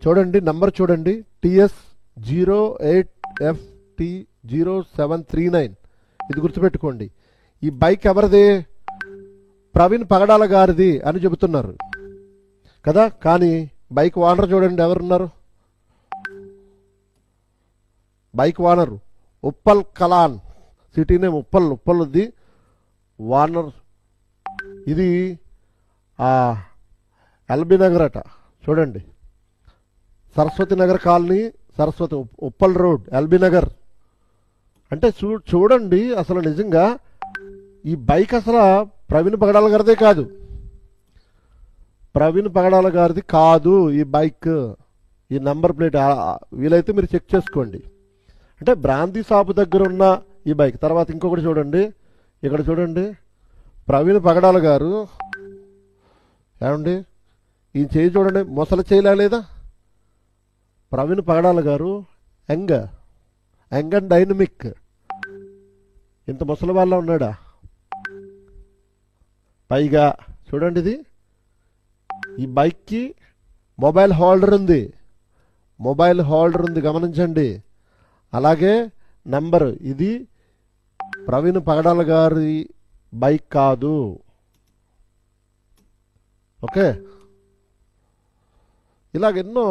చూడండి, నంబర్ చూడండి, TS08FT0739. ఇది గుర్తుపెట్టుకోండి. ఈ బైక్ ఎవరిది? ప్రవీణ్ పగడాల గారిది అని చెబుతున్నారు కదా. కానీ బైక్ ఓనర్ చూడండి ఎవరున్నారు. Bike owner Uppal Kalan, city name Uppal ఉంది ఓనర్. ఇది ఎల్బీ నగర్ అట. చూడండి, Saraswati Nagar colony, Saraswati Uppal road, LB Nagar. అంటే చూడండి, అసలు నిజంగా ఈ బైక్ అసలు ప్రవీణ్ పగడాల గారిదే కాదు. ప్రవీణ్ పగడాల గారిది కాదు ఈ బైక్. ఈ నంబర్ ప్లేట్ వీలైతే మీరు చెక్ చేసుకోండి. అంటే బ్రాంతి షాపు దగ్గర ఉన్న ఈ బైక్. తర్వాత ఇంకొకటి చూడండి, ఇక్కడ చూడండి, ప్రవీణ్ పగడాల గారు ఏమండి, ఈ చేయి చూడండి, మొసలు చేయలే లేదా? ప్రవీణ్ పగడాల గారు యంగ్ అండ్ డైనమిక్. ఇంత ముసలి వాళ్ళ ఉన్నాడా? పైగా చూడండి, ఇది ఈ బైక్కి మొబైల్ హోల్డర్ ఉంది, గమనించండి. అలాగే నంబర్, ఇది ప్రవీణ్ పగడాల గారి బైక్ కాదు. ఓకే, ఇలాగెన్నో